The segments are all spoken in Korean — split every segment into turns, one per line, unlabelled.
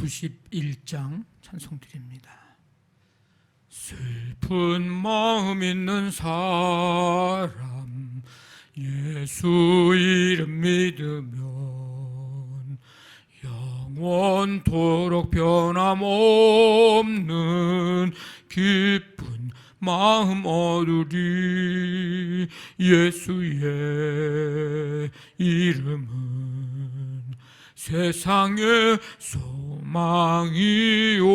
91장 찬송 드립니다. 슬픈 마음 있는 사람 예수 이름 믿으면 영원토록 변함없는 기쁜 마음 얻으리. 예수의 이름은 세상의 소망이요,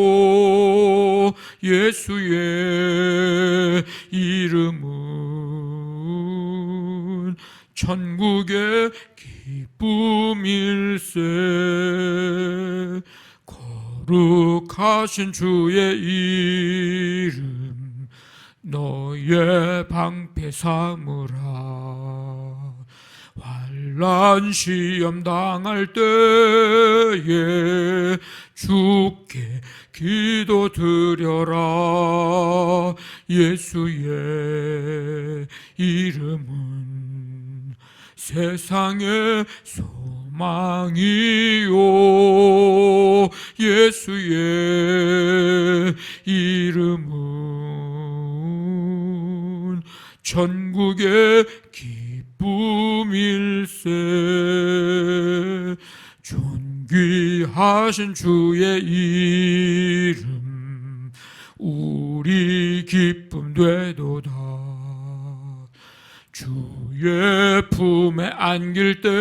예수의 이름은 천국의 기쁨일세. 거룩하신 주의 이름 너의 방패 삼으라. 환난 시험 당할 때에 주께 기도 드려라. 예수의 이름은 세상의 소망이요, 예수의 이름은 천국의 기쁨일세. 존귀하신 주의 이름 우리 기쁨 되도다. 주의 품에 안길 때에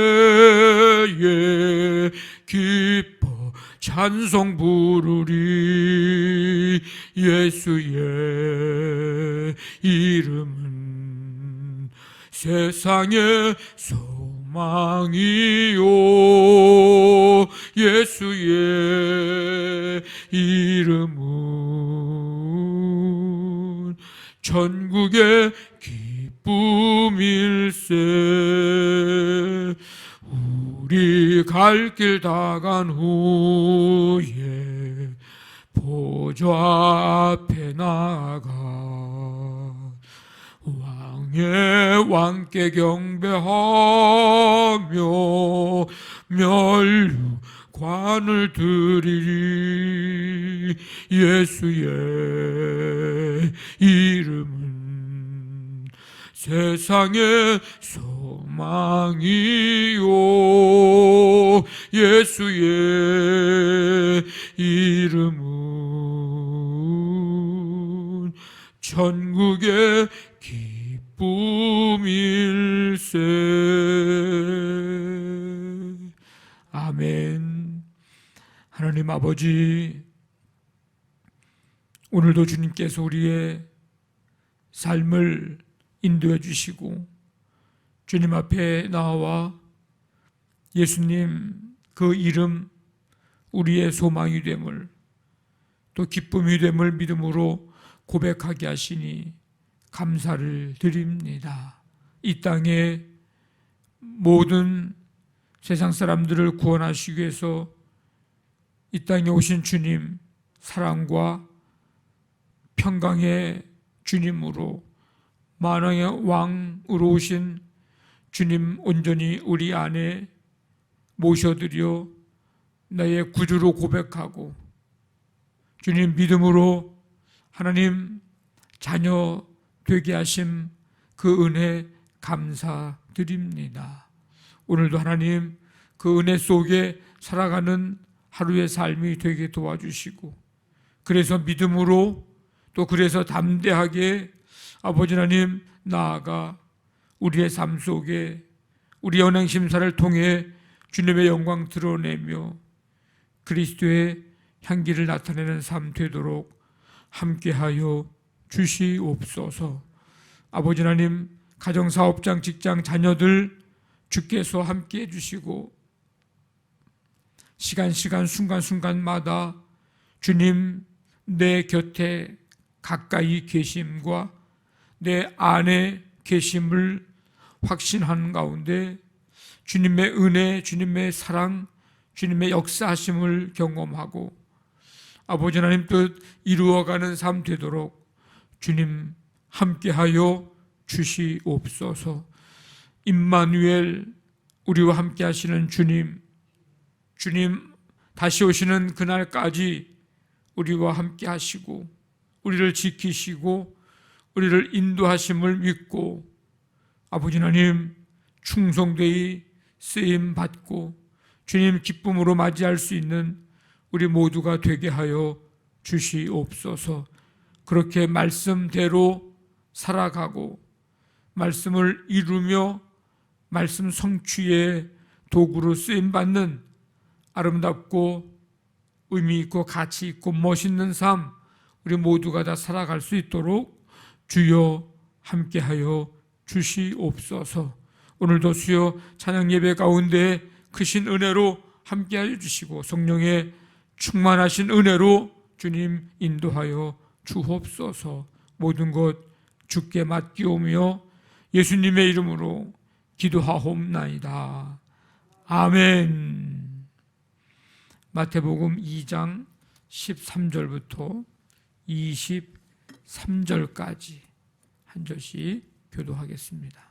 기뻐 찬송 부르리. 예수의 이름은 세상의 소망이요, 예수의 이름은 천국의 기쁨일세. 우리 갈 길 다 간 후에 보좌 앞에 나아가 왕의 왕께 경배하며 면류관을 드리리. 예수의 이름은 세상의 소망이요, 예수의 이름은 천국의 기쁨일세. 아멘. 하나님 아버지, 오늘도 주님께서 우리의 삶을 인도해 주시고 주님 앞에 나와 예수님 그 이름 우리의 소망이 됨을, 또 기쁨이 됨을 믿음으로 고백하게 하시니 감사를 드립니다. 이 땅에 모든 세상 사람들을 구원하시기 위해서 이 땅에 오신 주님, 사랑과 평강의 주님으로 만왕의 왕으로 오신 주님 온전히 우리 안에 모셔드려 나의 구주로 고백하고 주님 믿음으로 하나님 자녀 되게 하심 그 은혜 감사드립니다. 오늘도 하나님 그 은혜 속에 살아가는 하루의 삶이 되게 도와주시고, 그래서 믿음으로 또 그래서 담대하게 아버지 하나님 나아가 우리의 삶 속에 우리 언행 심사를 통해 주님의 영광 드러내며 그리스도의 향기를 나타내는 삶 되도록 함께하여 주시옵소서. 아버지 하나님 가정사업장 직장 자녀들 주께서 함께해 주시고 시간 순간순간마다 주님 내 곁에 가까이 계심과 내 안에 계심을 확신하는 가운데 주님의 은혜, 주님의 사랑, 주님의 역사하심을 경험하고 아버지 하나님 뜻 이루어가는 삶 되도록 주님 함께하여 주시옵소서. 임마누엘, 우리와 함께 하시는 주님 다시 오시는 그날까지 우리와 함께 하시고 우리를 지키시고 우리를 인도하심을 믿고 아버지 하나님 충성되이 쓰임 받고 주님 기쁨으로 맞이할 수 있는 우리 모두가 되게 하여 주시옵소서. 그렇게 말씀대로 살아가고 말씀을 이루며 말씀 성취의 도구로 쓰임받는 아름답고 의미 있고 가치 있고 멋있는 삶 우리 모두가 다 살아갈 수 있도록 주여 함께하여 주시옵소서. 오늘도 수요 찬양 예배 가운데 크신 은혜로 함께하여 주시고 성령의 충만하신 은혜로 주님 인도하여 주옵소서. 모든 것 주께 맡기오며 예수님의 이름으로 기도하옵나이다. 아멘. 마태복음 2장 13절부터 23절까지 한 절씩 교도하겠습니다.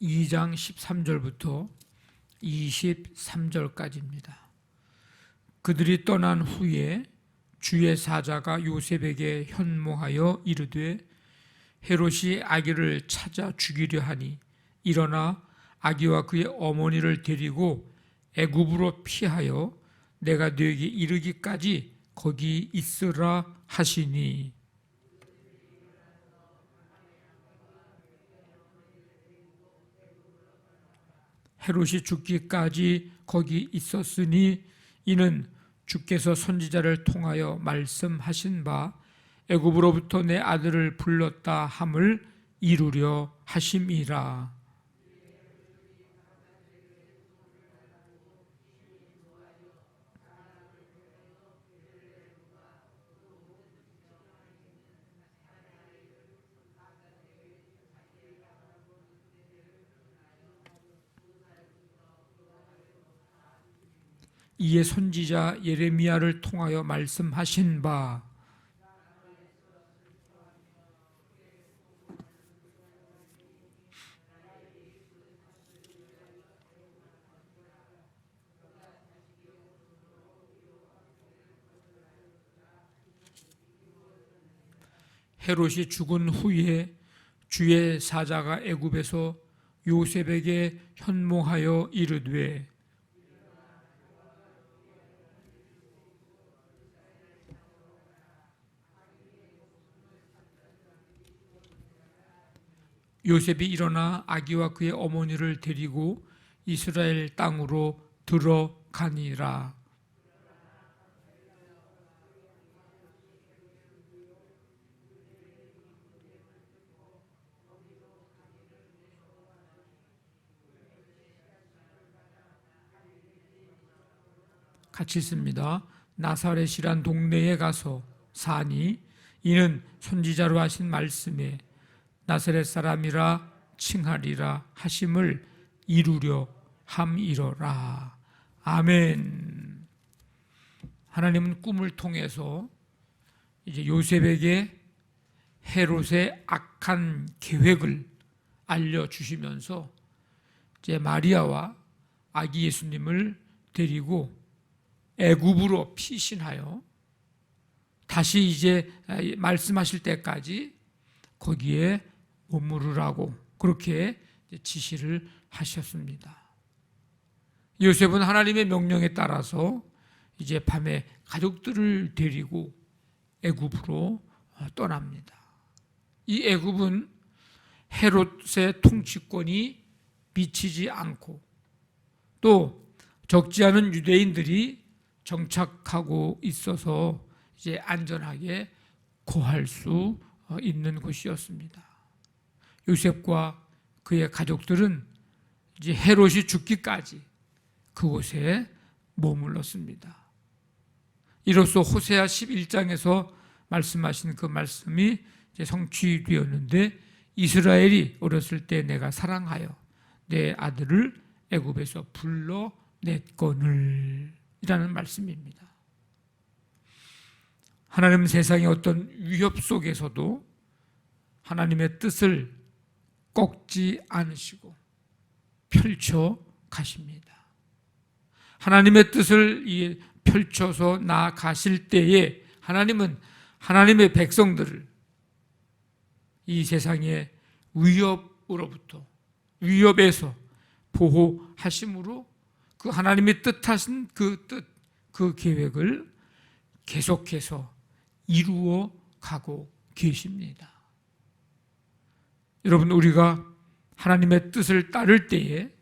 (2장) 13절부터 23절까지입니다. 그들이 떠난 후에 주의 사자가 요셉에게 현몽하여 이르되 헤롯이 아기를 찾아 죽이려 하니 일어나 아기와 그의 어머니를 데리고 애굽으로 피하여 내가 너에게 이르기까지 거기 있으라 하시니 헤롯이 죽기까지 거기 있었으니 이는 주께서 선지자를 통하여 말씀하신 바 애굽으로부터 내 아들을 불렀다 함을 이루려 하심이라. 이에 선지자 예레미야를 통하여 말씀하신 바 헤롯이 죽은 후에 주의 사자가 애굽에서 요셉에게 현몽하여 이르되 요셉이 일어나 아기와 그의 어머니를 데리고 이스라엘 땅으로 들어가니라. 같이 있습니다. 나사렛이란 동네에 가서 사니 이는 선지자로 하신 말씀에 나사렛 사람이라 칭하리라 하심을 이루려 함이로라. 아멘. 하나님은 꿈을 통해서 이제 요셉에게 헤롯의 악한 계획을 알려주시면서 이제 마리아와 아기 예수님을 데리고 애굽으로 피신하여 다시 이제 말씀하실 때까지 거기에 머무르라고 그렇게 지시를 하셨습니다. 요셉은 하나님의 명령에 따라서 이제 밤에 가족들을 데리고 애굽으로 떠납니다. 이 애굽은 헤롯의 통치권이 미치지 않고 또 적지 않은 유대인들이 정착하고 있어서 이제 안전하게 거할 수 있는 곳이었습니다. 요셉과 그의 가족들은 이제 헤롯이 죽기까지 그곳에 머물렀습니다. 이로써 호세아 11장에서 말씀하신 그 말씀이 이제 성취되었는데 이스라엘이 어렸을 때 내가 사랑하여 내 아들을 애굽에서 불러냈거늘 이라는 말씀입니다. 하나님은 세상의 어떤 위협 속에서도 하나님의 뜻을 꺾지 않으시고 펼쳐 가십니다. 하나님의 뜻을 펼쳐서 나아가실 때에 하나님은 하나님의 백성들을 이 세상의 위협에서 보호하심으로 그 하나님의 뜻하신 그 뜻, 그 계획을 계속해서 이루어 가고 계십니다. 여러분, 우리가 하나님의 뜻을 따를 때에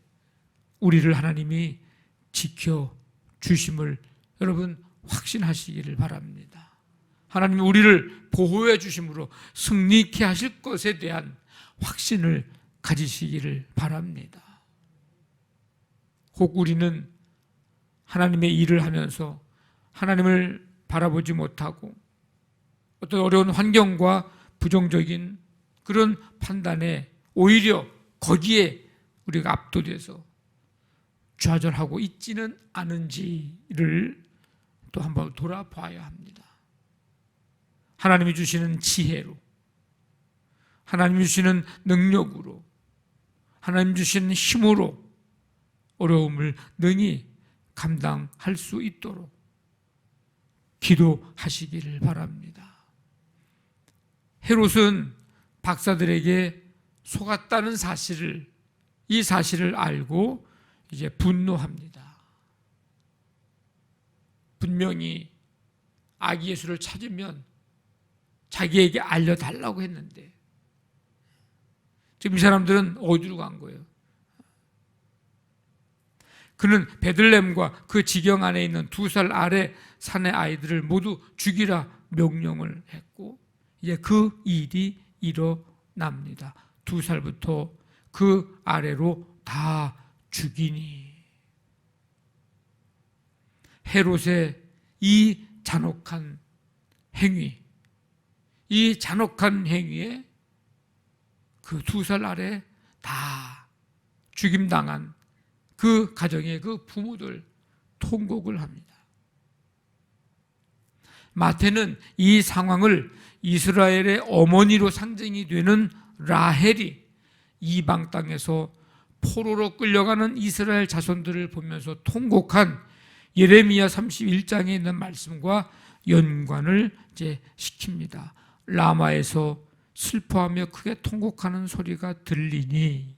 우리를 하나님이 지켜주심을 여러분 확신하시기를 바랍니다. 하나님이 우리를 보호해 주심으로 승리케 하실 것에 대한 확신을 가지시기를 바랍니다. 혹 우리는 하나님의 일을 하면서 하나님을 바라보지 못하고 어떤 어려운 환경과 부정적인 그런 판단에 오히려 거기에 우리가 압도돼서 좌절하고 있지는 않은지를 또 한번 돌아봐야 합니다. 하나님이 주시는 지혜로, 하나님이 주시는 능력으로, 하나님 주시는 힘으로 어려움을 능히 감당할 수 있도록 기도하시기를 바랍니다. 헤롯은 박사들에게 속았다는 이 사실을 알고 이제 분노합니다. 분명히 아기 예수를 찾으면 자기에게 알려달라고 했는데 지금 이 사람들은 어디로 간 거예요? 그는 베들레헴과 그 지경 안에 있는 2살 아래 산의 아이들을 모두 죽이라 명령을 했고 이제 그 일이 일어납니다. 2살부터 그 아래로 다 죽이니. 헤롯의 이 잔혹한 행위에 그 2살 아래 다 죽임당한 그 가정의 그 부모들 통곡을 합니다. 마태는 이 상황을 이스라엘의 어머니로 상징이 되는 라헬이 이방 땅에서 포로로 끌려가는 이스라엘 자손들을 보면서 통곡한 예레미야 31장에 있는 말씀과 연관을 이제 시킵니다. 라마에서 슬퍼하며 크게 통곡하는 소리가 들리니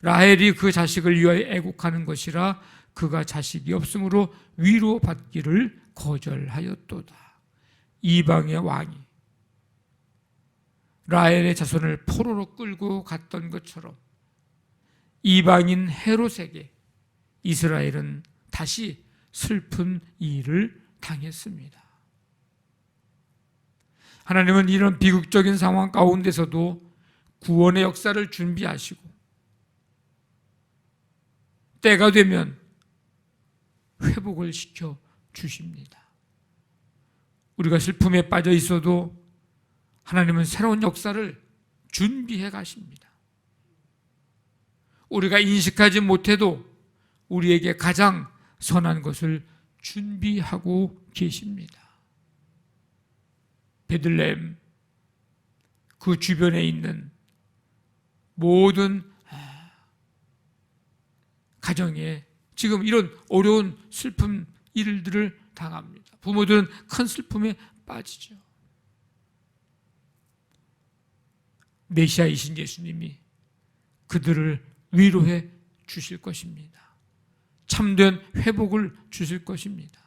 라헬이 그 자식을 위하여 애곡하는 것이라 그가 자식이 없으므로 위로받기를 거절하였도다. 이방의 왕이 라헬의 자손을 포로로 끌고 갔던 것처럼 이방인 헤롯에게 이스라엘은 다시 슬픈 일을 당했습니다. 하나님은 이런 비극적인 상황 가운데서도 구원의 역사를 준비하시고 때가 되면 회복을 시켜 주십니다. 우리가 슬픔에 빠져 있어도 하나님은 새로운 역사를 준비해 가십니다. 우리가 인식하지 못해도 우리에게 가장 선한 것을 준비하고 계십니다. 베들레헴 그 주변에 있는 모든 가정에 지금 이런 어려운 슬픈 일들을 당합니다. 부모들은 큰 슬픔에 빠지죠. 메시아이신 예수님이 그들을 위로해 주실 것입니다. 참된 회복을 주실 것입니다.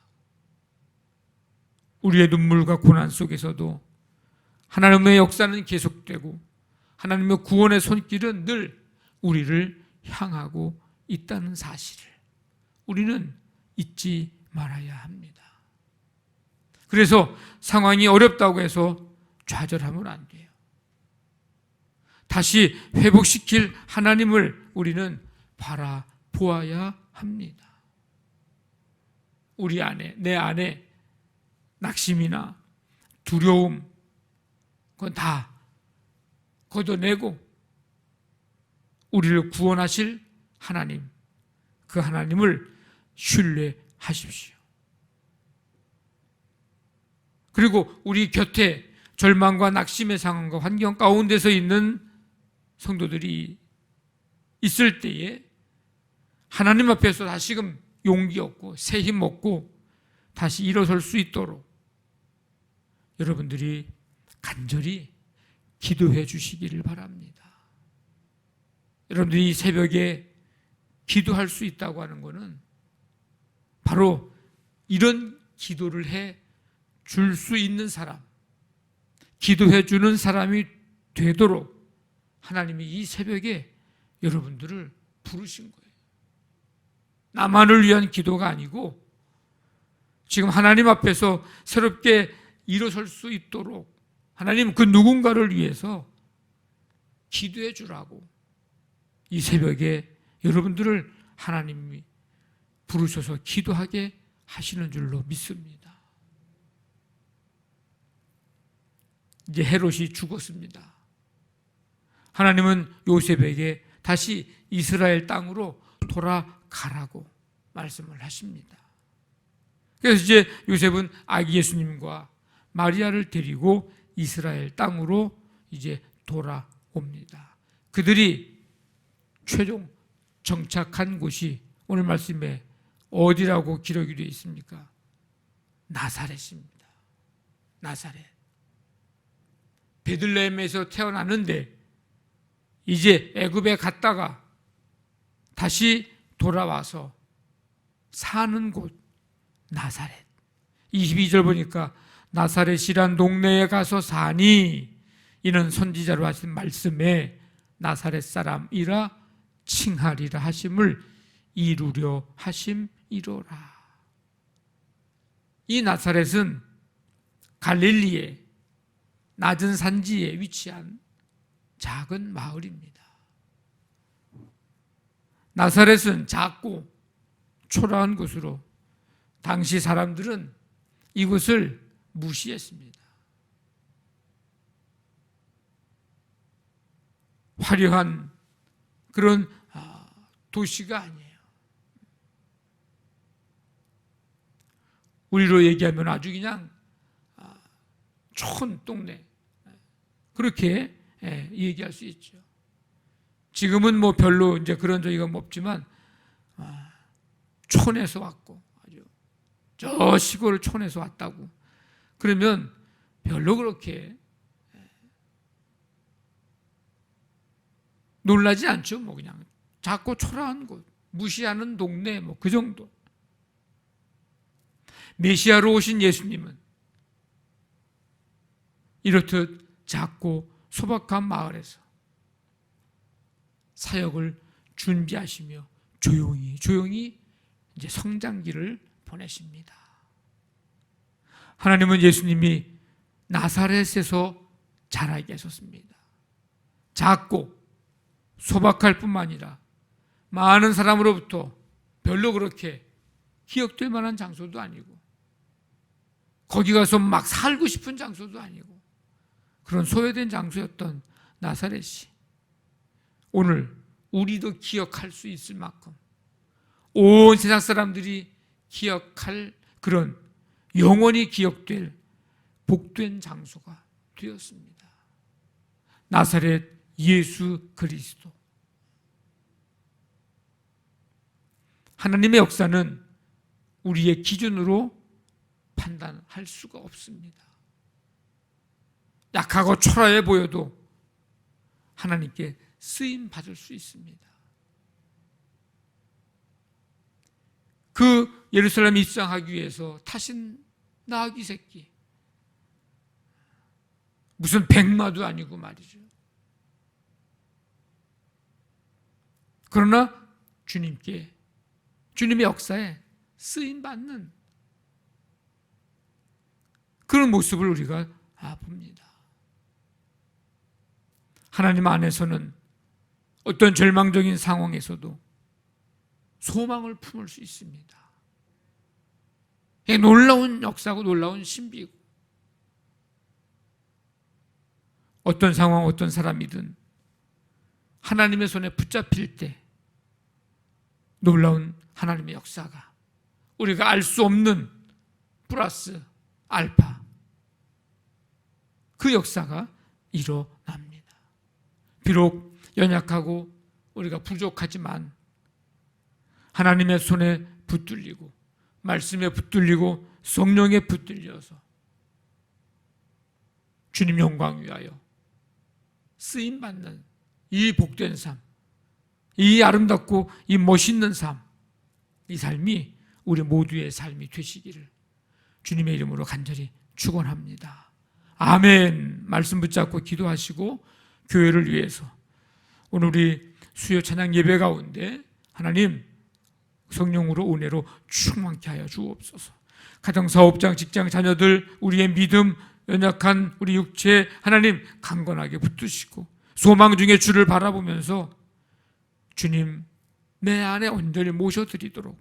우리의 눈물과 고난 속에서도 하나님의 역사는 계속되고 하나님의 구원의 손길은 늘 우리를 향하고 있다는 사실을 우리는 잊지 말아야 합니다. 그래서 상황이 어렵다고 해서 좌절하면 안 돼요. 다시 회복시킬 하나님을 우리는 바라보아야 합니다. 우리 안에, 내 안에 낙심이나 두려움 그건 다 걷어내고 우리를 구원하실 하나님, 그 하나님을 신뢰하십시오. 그리고 우리 곁에 절망과 낙심의 상황과 환경 가운데서 있는 성도들이 있을 때에 하나님 앞에서 다시금 용기 얻고 새 힘 얻고 다시 일어설 수 있도록 여러분들이 간절히 기도해 주시기를 바랍니다. 여러분들이 새벽에 기도할 수 있다고 하는 것은 바로 이런 기도를 해 줄 수 있는 사람, 기도해 주는 사람이 되도록 하나님이 이 새벽에 여러분들을 부르신 거예요. 나만을 위한 기도가 아니고 지금 하나님 앞에서 새롭게 일어설 수 있도록 하나님 그 누군가를 위해서 기도해 주라고 이 새벽에 여러분들을 하나님이 부르셔서 기도하게 하시는 줄로 믿습니다. 이제 헤롯이 죽었습니다. 하나님은 요셉에게 다시 이스라엘 땅으로 돌아가라고 말씀을 하십니다. 그래서 이제 요셉은 아기 예수님과 마리아를 데리고 이스라엘 땅으로 이제 돌아옵니다. 그들이 최종 정착한 곳이 오늘 말씀에 어디라고 기록이 되어 있습니까? 나사렛입니다. 나사렛. 베들레헴에서 태어났는데 이제 애굽에 갔다가 다시 돌아와서 사는 곳 나사렛. 22절 보니까 나사렛이란 동네에 가서 사니 이는 선지자로 하신 말씀에 나사렛 사람이라 칭하리라 하심을 이루려 하심이로라. 이 나사렛은 갈릴리의 낮은 산지에 위치한 작은 마을입니다. 나사렛은 작고 초라한 곳으로 당시 사람들은 이곳을 무시했습니다. 화려한 그런 도시가 아니에요. 우리로 얘기하면 아주 그냥 촌 동네 그렇게 얘기할 수 있죠. 지금은 뭐 별로 이제 그런 저기가 없지만 촌에서 왔고 아주 저 시골 촌에서 왔다고 그러면 별로 그렇게 놀라지 않죠. 뭐 그냥 작고 초라한 곳, 무시하는 동네 뭐 그 정도. 메시아로 오신 예수님은 이렇듯 작고 소박한 마을에서 사역을 준비하시며 조용히 이제 성장기를 보내십니다. 하나님은 예수님이 나사렛에서 자라게 하셨습니다. 작고 소박할 뿐만 아니라 많은 사람으로부터 별로 그렇게 기억될 만한 장소도 아니고 거기 가서 막 살고 싶은 장소도 아니고 그런 소외된 장소였던 나사렛이 오늘 우리도 기억할 수 있을 만큼 온 세상 사람들이 기억할 그런 영원히 기억될 복된 장소가 되었습니다. 나사렛 예수 그리스도. 하나님의 역사는 우리의 기준으로 판단할 수가 없습니다. 약하고 초라해 보여도 하나님께 쓰임 받을 수 있습니다. 그 예루살렘 입성하기 위해서 타신 나귀 새끼 무슨 백마도 아니고 말이죠. 그러나 주님의 역사에 쓰임 받는 그런 모습을 우리가 봅니다. 하나님 안에서는 어떤 절망적인 상황에서도 소망을 품을 수 있습니다. 놀라운 역사고 놀라운 신비고 어떤 상황 어떤 사람이든 하나님의 손에 붙잡힐 때 놀라운 하나님의 역사가 우리가 알 수 없는 플러스 알파 그 역사가 일어납니다. 비록 연약하고 우리가 부족하지만 하나님의 손에 붙들리고 말씀에 붙들리고 성령에 붙들려서 주님 영광 위하여 쓰임받는 이 복된 삶, 이 아름답고 이 멋있는 삶, 이 삶이 우리 모두의 삶이 되시기를 주님의 이름으로 간절히 축원합니다. 아멘. 말씀 붙잡고 기도하시고 교회를 위해서 오늘 우리 수요 찬양 예배 가운데 하나님 성령으로 은혜로 충만케 하여 주옵소서. 가정, 사업장, 직장, 자녀들, 우리의 믿음, 연약한 우리 육체 하나님 강건하게 붙드시고 소망 중에 주를 바라보면서 주님 내 안에 온전히 모셔드리도록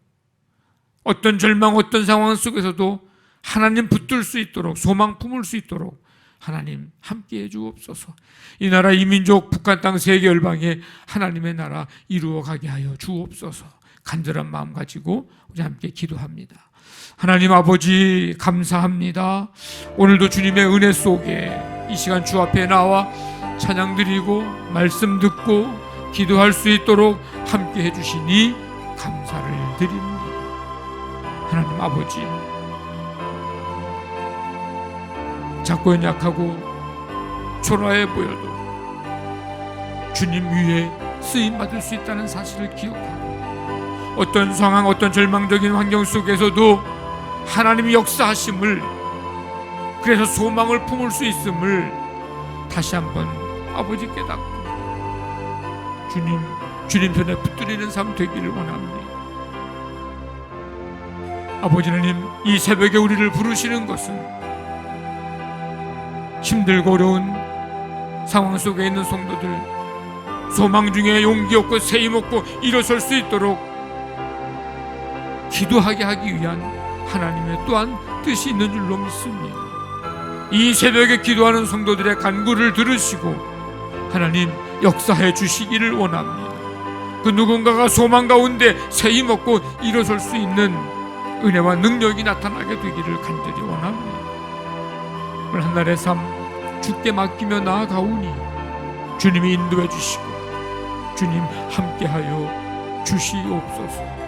어떤 절망, 어떤 상황 속에서도 하나님 붙들 수 있도록 소망 품을 수 있도록 하나님 함께해 주옵소서. 이 나라 이 민족 북한 땅 세계 열방에 하나님의 나라 이루어가게 하여 주옵소서. 간절한 마음 가지고 우리 함께 기도합니다. 하나님 아버지 감사합니다. 오늘도 주님의 은혜 속에 이 시간 주 앞에 나와 찬양 드리고 말씀 듣고 기도할 수 있도록 함께 해주시니 감사를 드립니다. 하나님 아버지 작고 연약하고 초라해 보여도 주님 위에 쓰임받을 수 있다는 사실을 기억하고 어떤 상황, 어떤 절망적인 환경 속에서도 하나님의 역사하심을, 그래서 소망을 품을 수 있음을 다시 한번 아버지 깨닫고 주님 손에 붙들리는 삶 되기를 원합니다. 아버지 하나님, 이 새벽에 우리를 부르시는 것은 힘들고 어려운 상황 속에 있는 성도들 소망 중에 용기 얻고 세임 얻고 일어설 수 있도록 기도하게 하기 위한 하나님의 또한 뜻이 있는 줄로 믿습니다. 이 새벽에 기도하는 성도들의 간구를 들으시고 하나님 역사해 주시기를 원합니다. 그 누군가가 소망 가운데 세임 얻고 일어설 수 있는 은혜와 능력이 나타나게 되기를 간절히 원합니다. 오늘 한날의 삶 주께 맡기며 나아가오니 주님이 인도해 주시고 주님 함께하여 주시옵소서.